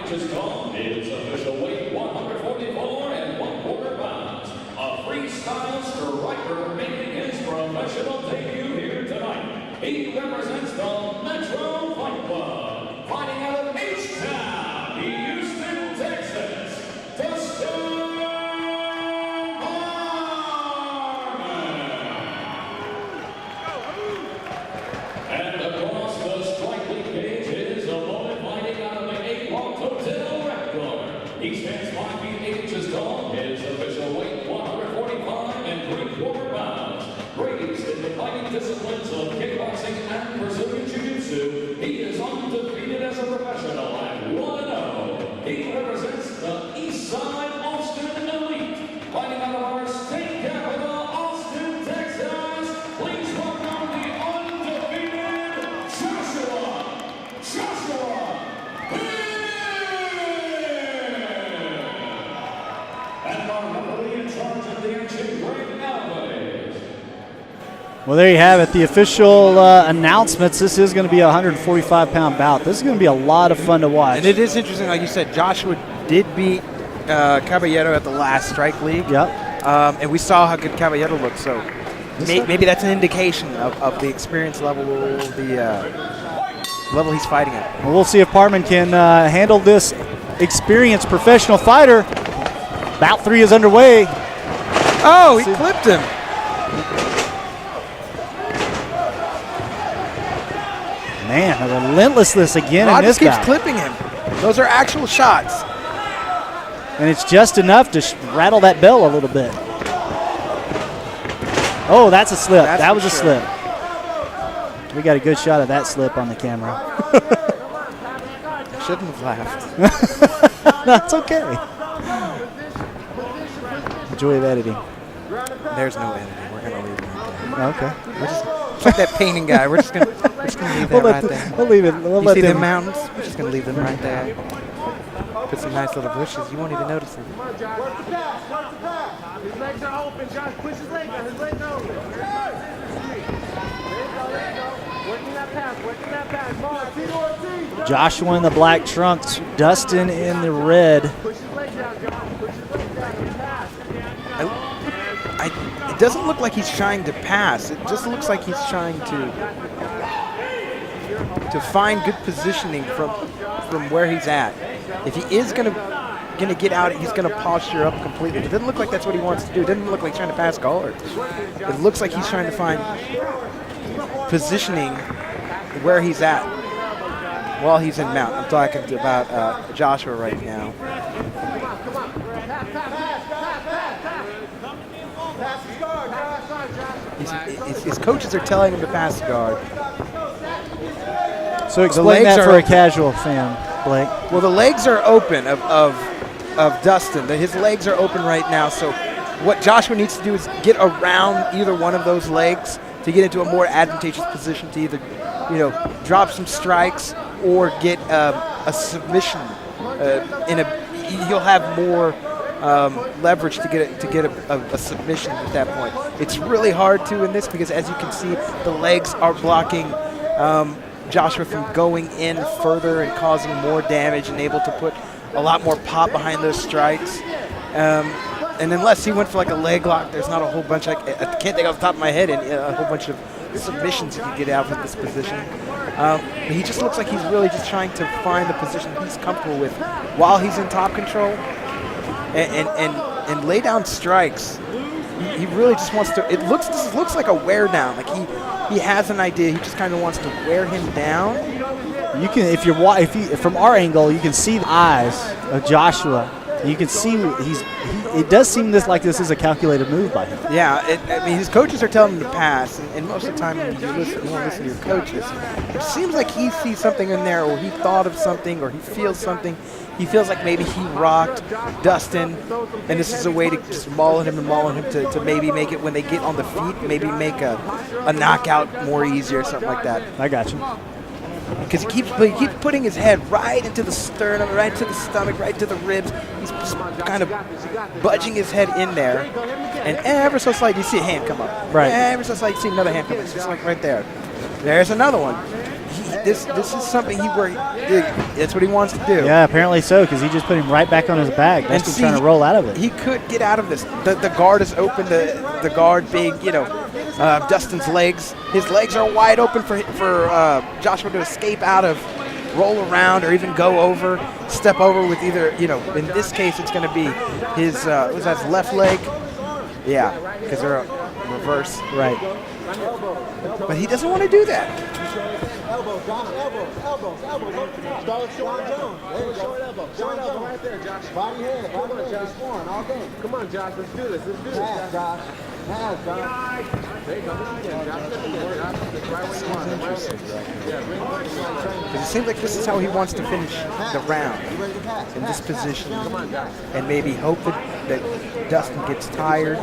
inches tall. His official weight 144 and 1/4 pounds. A freestyle striker making his professional debut here tonight. He represents the Metro Fight Club, fighting out of H-Town, Houston, Texas. Parman. And across the striking cage is his opponent fighting out of the 8-Walk Hotel Raptor. He stands 5 feet 8 inches tall. His official weight 145 and 3/4 pounds. Raised in the fighting disciplines of kickboxing and Brazilian Jiu-Jitsu, he is undefeated as a professional at 1-0. He represents the Eastside Austin Elite, fighting out of our state capital, Austin, Texas. Please welcome the undefeated Joshua and our referee in charge of the action, Greg Alvarez. Well, there you have it. The official announcements. This is going to be a 145-pound bout. This is going to be a lot of fun to watch. And it is interesting, like you said, Joshua did beat Caballero at the last Strike League. Yep. And we saw how good Caballero looked. So maybe that's an indication of the experience level, the level he's fighting at. Well, we'll see if Parman can handle this experienced professional fighter. Bout 3 is underway. Oh, he clipped him. Man, a relentlessness again in Rogers this keeps bout. clipping him. Those are actual shots. And it's just enough to rattle that bell a little bit. Oh, that's a slip. That's that was a sure. slip. We got a good shot of that slip on the camera. Shouldn't have laughed. That's okay. Joy of editing. There's no editing. We're gonna leave it right there. Okay. We're just it's like that painting guy. We're just gonna leave that right there. We'll leave it. We'll You let see the them. mountains? We're just gonna leave them right there. Put some nice little bushes. You won't even notice them. Work the pass. His legs are open, Josh. Push his legs out. His legs are open. There you go. Working that pass. Come on, Joshua in the black trunks, Dustin in the red. push his legs out, Josh. Push his legs out. Good pass. It doesn't look like he's trying to pass. It just looks like he's trying to find good positioning from where he's at. If he is gonna get out, he's gonna posture up completely. It doesn't look like that's what he wants to do. It doesn't look like he's trying to pass guard. It looks like he's trying to find positioning where he's at while he's in mount. I'm talking about Joshua right now. His coaches are telling him to pass the guard. So explain that for a casual fan, Blake. Well, the legs are open of Dustin. His legs are open right now. So what Joshua needs to do is get around either one of those legs to get into a more advantageous position to either, drop some strikes or get a submission. He'll have more leverage to get a submission at that point. It's really hard to in this because, as you can see, the legs are blocking Joshua from going in further and causing more damage and able to put a lot more pop behind those strikes. And unless he went for like a leg lock, there's not a whole bunch. I can't think off the top of my head a whole bunch of submissions he could get out of this position. But he just looks like he's really just trying to find the position he's comfortable with while he's in top control and lay down strikes. He really just wants to. This looks like a wear down. Like he has an idea. He just kind of wants to wear him down. You can, if you from our angle, you can see the eyes of Joshua. You can see it does seem like this is a calculated move by him. Yeah, I mean, his coaches are telling him to pass, and most of the time when you won't listen to your coaches. It seems like he sees something in there, or he thought of something, or he feels something. He feels like maybe he rocked Dustin, and this is a way to just maul him to maybe make it when they get on the feet, maybe make a knockout more easier, something like that. I got you. Because he keeps putting his head right into the sternum, right to the stomach, right to the ribs. He's just kind of budging his head in there. And ever so slightly, you see a hand come up. Right. Ever so slightly, you see another hand come up. It's just like right there. There's another one. this is something that's what he wants to do. Yeah, apparently so, because he just put him right back on his back. That's just trying to roll out of it. He could get out of this. The guard is open. The guard being, Dustin's legs. His legs are wide open for Joshua to escape out of, roll around, or even go over, step over with either, in this case it's going to be his, his left leg. Yeah, because they're a reverse. Right. But he doesn't want to do that. Elbow, John, elbow. Start short Jones. Short elbow right there, Josh. Body head. Come on, Josh. Scoring all day. Come on, Josh. Let's do this. Pass, Josh. Pass, Josh. There you go. Josh. That's right where you want it. Because it seems like this is how he wants to finish the round, in this position, and maybe hope that Dustin gets tired.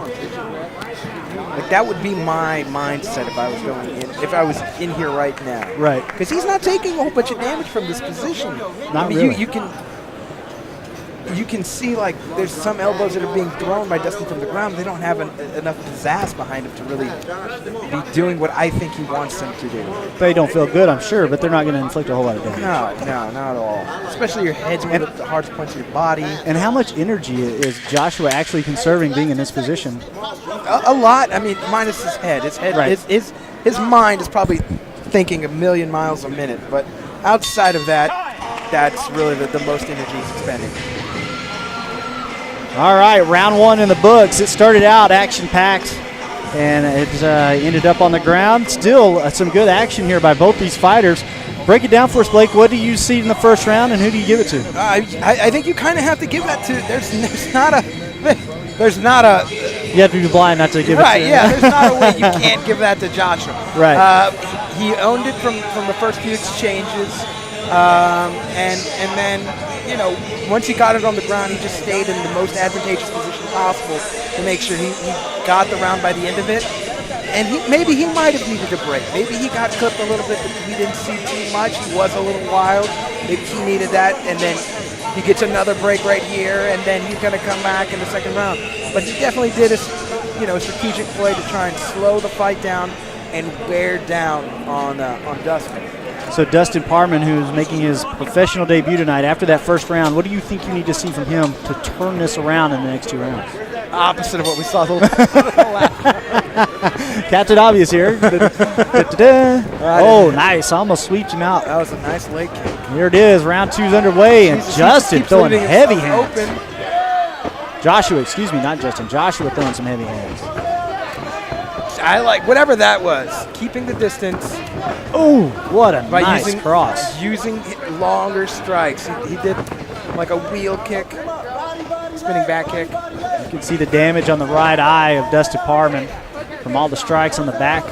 Like, that would be my mindset if I was going in, if I was in here right now. Right. Because he's not taking a whole bunch of damage from this position. Not really. You can see, like, there's some elbows that are being thrown by Dustin from the ground. They don't have enough pizzazz behind him to really be doing what I think he wants them to do. They don't feel good, I'm sure, but they're not going to inflict a whole lot of damage. No, not at all. Especially your head's one of the hardest points of your body. And how much energy is Joshua actually conserving being in this position? A lot. I mean, minus his head. His head, Right. his mind is probably thinking a million miles a minute. But outside of that, that's really the most energy he's expending. All right, round one in the books. It started out action-packed, and it ended up on the ground. Still some good action here by both these fighters. Break it down for us, Blake. What do you see in the first round, and who do you give it to? I think you kind of have to give that to. There's not a. You have to be blind not to give it to. Right. Yeah. There's not a way you can't give that to Joshua. Right. He owned it from the first few exchanges, and then, once he got it on the ground, he just stayed in the most advantageous position possible to make sure he got the round by the end of it. And maybe he might have needed a break. Maybe he got clipped a little bit, but we didn't see too much. He was a little wild. Maybe he needed that, and then he gets another break right here, and then he's going to come back in the second round. But he definitely did a strategic play to try and slow the fight down and wear down on Dustin. So Dustin Parman, who's making his professional debut tonight, after that first round, what do you think you need to see from him to turn this around in the next two rounds? Opposite of what we saw the Captain Obvious here. Oh, nice. Almost sweeps him out. That was a nice leg kick. Here it is. Round two's underway, and Justin throwing heavy hands. Open. Joshua throwing some heavy hands. I like whatever that was. Keeping the distance. Oh, what a by nice cross. Using longer strikes. He did like a wheel kick, spinning back kick. You can see the damage on the right eye of Dustin Parman from all the strikes on the back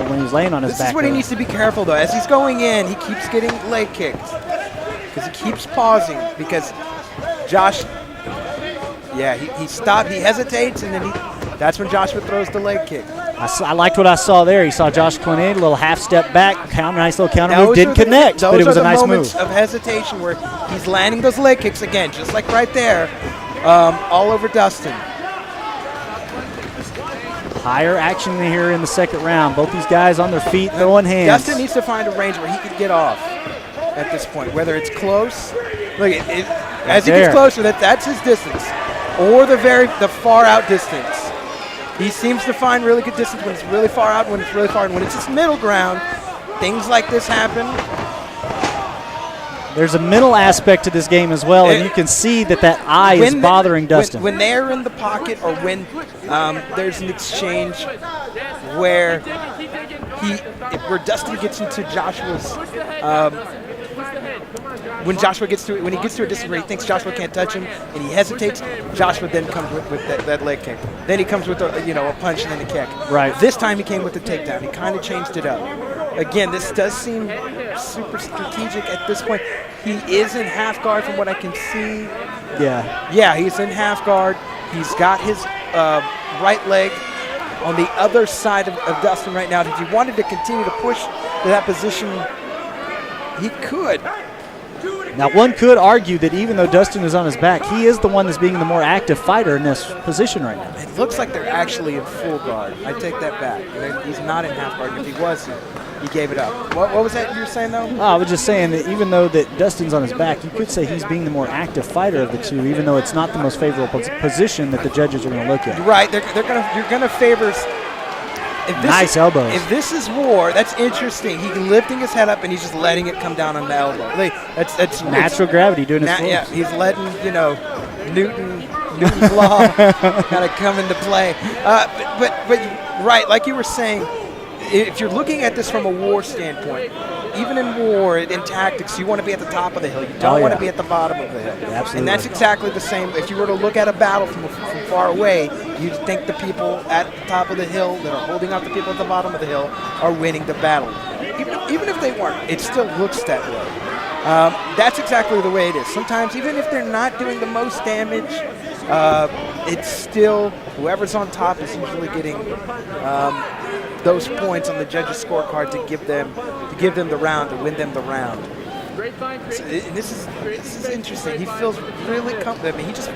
when he's laying on his back. This is what he needs to be careful, though. As he's going in, he keeps getting leg kicked because he keeps pausing because Josh, he stopped, he hesitates, and then that's when Joshua throws the leg kick. I liked what I saw there. He saw Josh Clinton, a little half step back, nice little counter move. Didn't connect, but it was a nice move. Those are the moments of hesitation where he's landing those leg kicks again, just like right there, all over Dustin. Higher action here in the second round. Both these guys on their feet, throwing hands. Dustin needs to find a range where he can get off at this point, whether it's close. Look, as he gets closer, that's his distance, or the far out distance. He seems to find really good distance when it's really far out, when it's really far, and when it's this middle ground, things like this happen. There's a mental aspect to this game as well, and you can see that eye is bothering Dustin. When they're in the pocket, or when there's an exchange where Dustin gets into Joshua's, when he gets to a distance where he thinks Joshua can't touch him, and he hesitates, Joshua then comes with that leg kick. Then he comes with a punch and then a kick. Right. This time he came with the takedown. He kind of changed it up. Again, this does seem super strategic at this point. He is in half guard from what I can see. Yeah. Yeah, he's in half guard. He's got his right leg on the other side of Dustin right now. If he wanted to continue to push to that position, he could. Now, one could argue that even though Dustin is on his back, he is the one that's being the more active fighter in this position right now. It looks like they're actually in full guard. I take that back. He's not in half guard. If he was, he gave it up. What was that you were saying, though? Oh, I was just saying that even though that Dustin's on his back, you could say he's being the more active fighter of the two, even though it's not the most favorable position that the judges are going to look at. Right. You're gonna favor. Nice elbows. If this is war, that's interesting. He's lifting his head up and he's just letting it come down on the elbow. That's natural gravity doing his force. Yeah, he's letting Newton's law kind of come into play. But right, like you were saying, if you're looking at this from a war standpoint, even in war, in tactics, you want to be at the top of the hill. You don't want to be at the bottom of the hill. Absolutely. And that's exactly the same. If you were to look at a battle from far away, you'd think the people at the top of the hill that are holding off the people at the bottom of the hill are winning the battle. Even if they weren't, it still looks that way. That's exactly the way it is. Sometimes, even if they're not doing the most damage, it's still whoever's on top is usually getting those points on the judges' scorecard to give them the round, to win them the round. So, this is interesting. He feels really comfortable. I mean, he's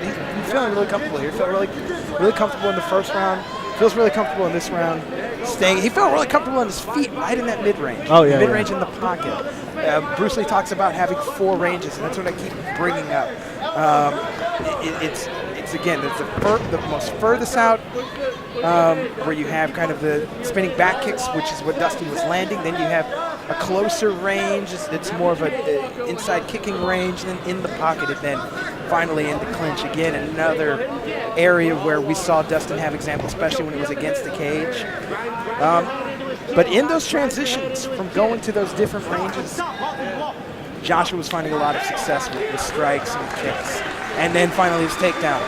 feeling really comfortable here. He felt really comfortable in the first round. Feels really comfortable in this round. He felt really comfortable on his feet, right in that mid-range. Oh yeah, mid-range in the pocket. Bruce Lee talks about having 4 ranges, and that's what I keep bringing up. It's again, it's the most furthest out, where you have kind of the spinning back kicks, which is what Dustin was landing. Then you have a closer range. It's more of an inside kicking range in the pocket, and then finally in the clinch again. Another area where we saw Dustin have examples, especially when it was against the cage. But in those transitions from going to those different ranges, Joshua was finding a lot of success with strikes and kicks. And then finally his takedown.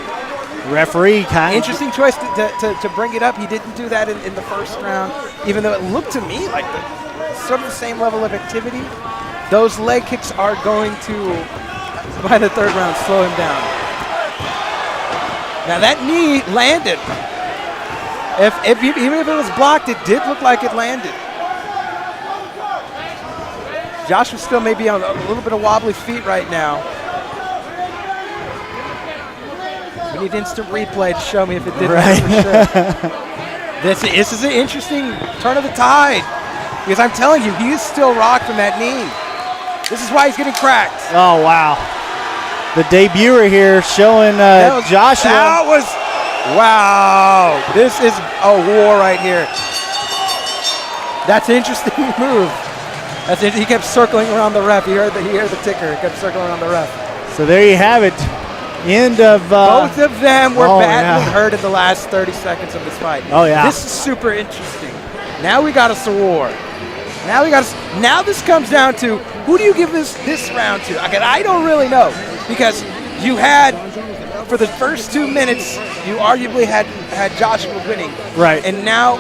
Referee kind of interesting choice to bring it up. He didn't do that in the first round, even though it looked to me like sort of the same level of activity. Those leg kicks are going to, by the third round, slow him down. Now that knee landed. Even if it was blocked, it did look like it landed. Joshua still may be on a little bit of wobbly feet right now. We need instant replay to show me if it did that for sure. This is an interesting turn of the tide, because I'm telling you, he is still rocked from that knee. This is why he's getting cracked. Oh, wow. The debuter here showing Joshua. That was, wow. This is a war right here. That's an interesting move. That's it. He kept circling around the ref. He heard the ticker. He kept circling around the ref. So there you have it. End of both of them were badly hurt in the last 30 seconds of this fight. Oh yeah. This is super interesting. Now we got us a war. Now this comes down to who do you give this round to? I don't really know, because you had, for the first 2 minutes, you arguably had Joshua winning. Right. And now,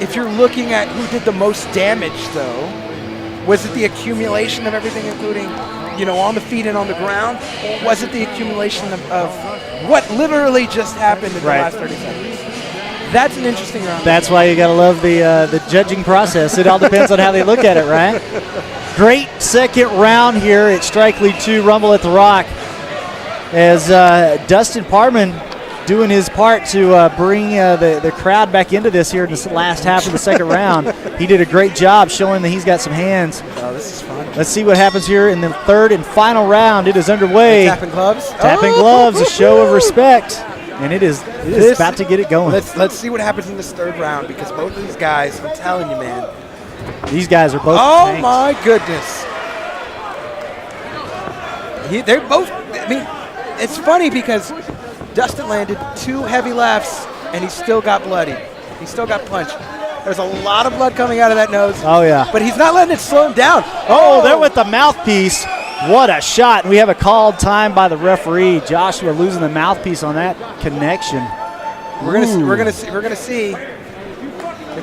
if you're looking at who did the most damage, though, was it the accumulation of everything, including, on the feet and on the ground? Or was it the accumulation of what literally just happened in the last 30 seconds? That's an interesting round. That's why you got to love the judging process. It all depends on how they look at it, right? Great second round here at Strike League 2 Rumble at the Rock, as Dustin Parman doing his part to bring the crowd back into this here in the last half of the second round. He did a great job showing that he's got some hands. Oh, this is fun. Let's see what happens here in the third and final round. It is underway. Tapping gloves. Tapping gloves, a show of respect. And it is about to get it going. Let's see what happens in this third round, because both of these guys, I'm telling you, man. These guys are both tanks. My goodness. They're both, it's funny because Dustin landed 2 heavy lefts, and he still got bloodied. He still got punched. There's a lot of blood coming out of that nose. Oh, yeah. But he's not letting it slow him down. Oh, there with the mouthpiece. What a shot. And we have a called time by the referee. Joshua losing the mouthpiece on that connection. We're gonna see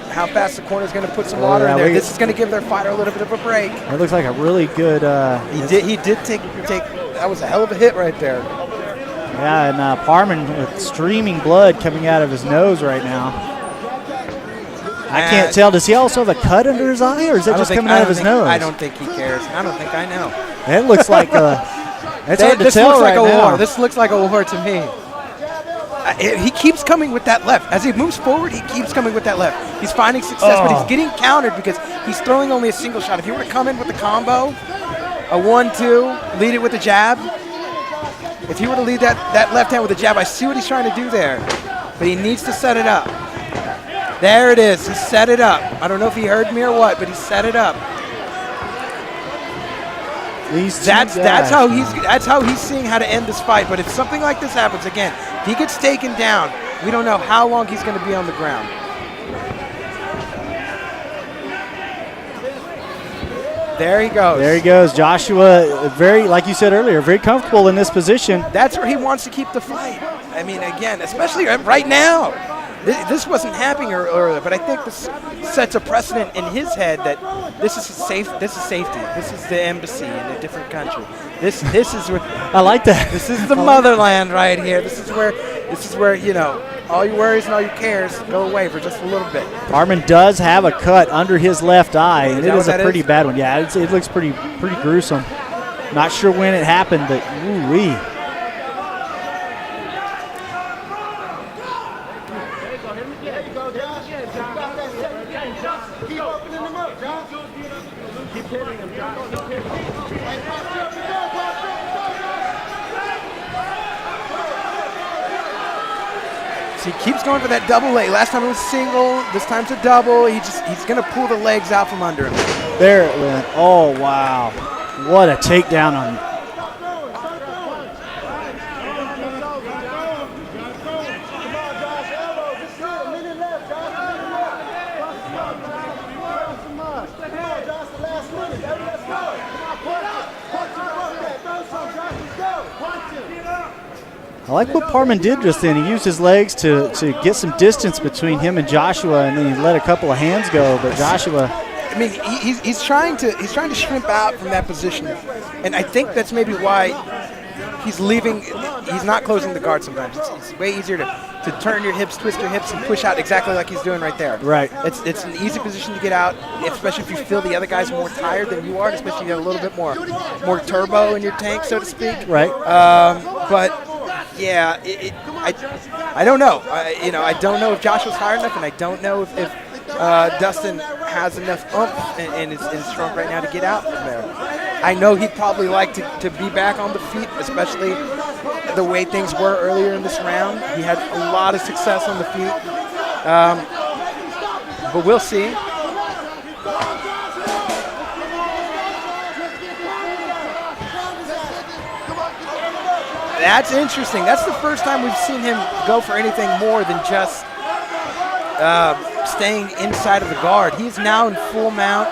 how fast the corner's going to put some water in there. This is going to give their fighter a little bit of a break. It looks like a really good. He did take. That was a hell of a hit right there. Yeah, and Parman with streaming blood coming out of his nose right now. I can't tell. Does he also have a cut under his eye, or is that just coming out of his nose? I don't think he cares. I don't think I know. That looks like that's hard to This tell looks like right a now. war. This looks like a war to me. He keeps coming with that left. As he moves forward, he keeps coming with that left. He's finding success, but he's getting countered because he's throwing only a single shot. If he were to come in with a combo, a 1-2, lead it with a jab. If he were to lead that left hand with a jab, I see what he's trying to do there. But he needs to set it up. There it is. He set it up. I don't know if he heard me or what, but he set it up. That's how he's seeing how to end this fight. But if something like this happens again, if he gets taken down, we don't know how long he's going to be on the ground. There he goes. There he goes. Joshua, very, like you said earlier, very comfortable in this position. That's where he wants to keep the fight. I mean, again, especially right now. This wasn't happening earlier, but I think this sets a precedent in his head that this is safe. This is safety. This is the embassy in a different country. This is where I like that. This is the motherland right here. This is where all your worries and all your cares go away for just a little bit. Parman does have a cut under his left eye, and it is a pretty bad one. Yeah, it looks pretty gruesome. Not sure when it happened, but ooh-wee. So he keeps going for that double leg. Last time it was single. This time's a double. He's going to pull the legs out from under him. There it went. Oh, wow. What a takedown on him. I like what Parman did just then. He used his legs to get some distance between him and Joshua, and then he let a couple of hands go. But Joshua, I mean, he's trying to shrimp out from that position, and I think that's maybe why he's leaving. He's not closing the guard sometimes. It's way easier to turn your hips, twist your hips, and push out exactly like he's doing right there. Right. It's an easy position to get out, especially if you feel the other guy's more tired than you are, especially if you have a little bit more turbo in your tank, so to speak. Right. But yeah, I don't know. I don't know if Joshua's tired enough, and I don't know if Dustin has enough oomph in his trunk right now to get out from there. I know he'd probably like to be back on the feet, especially the way things were earlier in this round. He had a lot of success on the feet, but we'll see. That's interesting. That's the first time we've seen him go for anything more than just staying inside of the guard. He's now in full mount.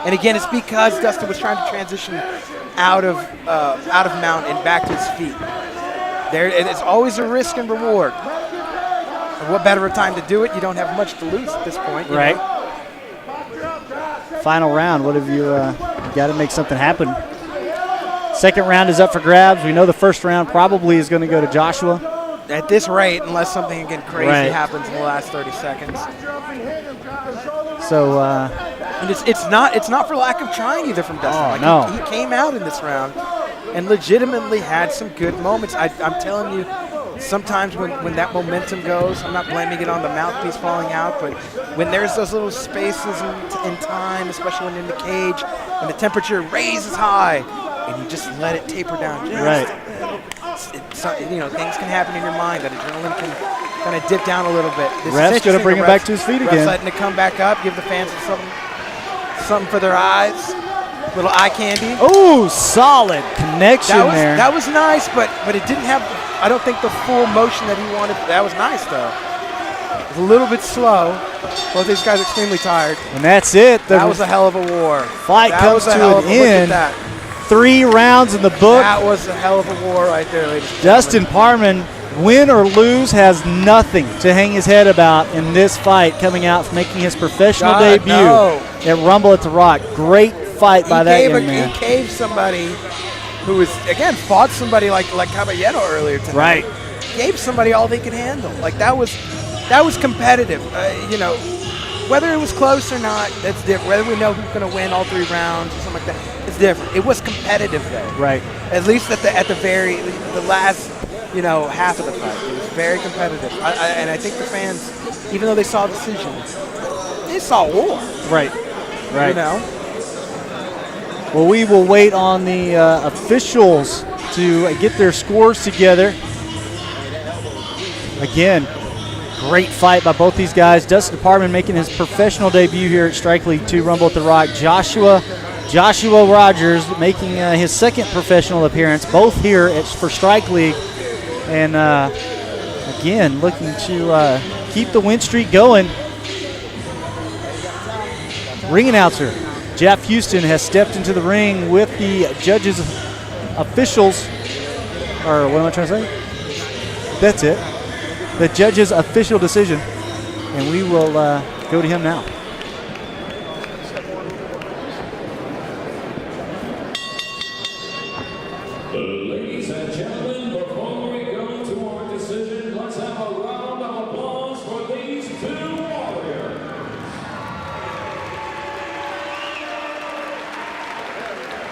And again, it's because Dustin was trying to transition out of mount and back to his feet. It's always a risk and reward. And what better a time to do it? You don't have much to lose at this point. Right. Final round. What have you got to make something happen? Second round is up for grabs. We know the first round probably is going to go to Joshua. At this rate, unless something again crazy happens in the last 30 seconds. So, and it's not for lack of trying either from Dustin. No. He came out in this round and legitimately had some good moments. I'm telling you, sometimes when that momentum goes, I'm not blaming it on the mouthpiece falling out, but when there's those little spaces in time, especially when in the cage, and the temperature raises high, and you just let it taper down. Things can happen in your mind. That adrenaline can kind of dip down a little bit. Ref's going to bring him back to his feet again. Ref's letting it come back up, give the fans something for their eyes. Little eye candy. Oh, solid connection there. That was nice, but it didn't have, I don't think, the full motion that he wanted. That was nice, though. It was a little bit slow. Both these guys are extremely tired. And that's it. That was a hell of a war. Fight comes to an end. 3 rounds in the book. That was a hell of a war right there, ladies and Dustin Parman, win or lose, has nothing to hang his head about in this fight, coming out making his professional debut at Rumble at the Rock. Great fight by that young man. He caved somebody who was, again, fought somebody like Caballero earlier tonight. Right. Gave somebody all they could handle. Like, that was competitive. Whether it was close or not, that's different. Whether we know who's going to win all 3 rounds or something like that, it's It's different. It was competitive though. Right. At least at the last, half of the fight, it was very competitive. And I think the fans, even though they saw a decision, they saw war. Right. Right. You know. Well, we will wait on the officials to get their scores together. Again, great fight by both these guys. Dustin Parman making his professional debut here at Strike League 2 Rumble at the Rock. Joshua Rogers making his second professional appearance, both here for Strike League. And again, looking to keep the win streak going. Ring announcer Jeff Houston has stepped into the ring with the judges, officials, or what am I trying to say? That's it. The judge's official decision, and we will go to him now. Ladies and gentlemen, before we go to our decision, let's have a round of applause for these two warriors.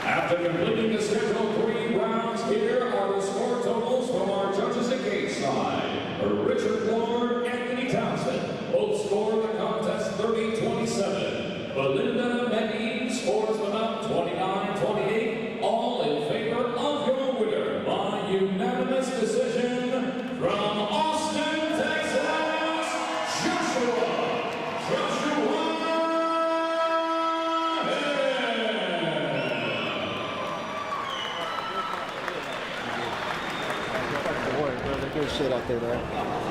After completing the scheduled 3 rounds, here are the score totals from our judges at gate side. Richard Ward, Anthony Townsend both scored the contest 30-27. Belinda Medine scores the bout 29-28. All in favor of your winner by unanimous decision from Austin, Texas, Joshua Good shit out there, man.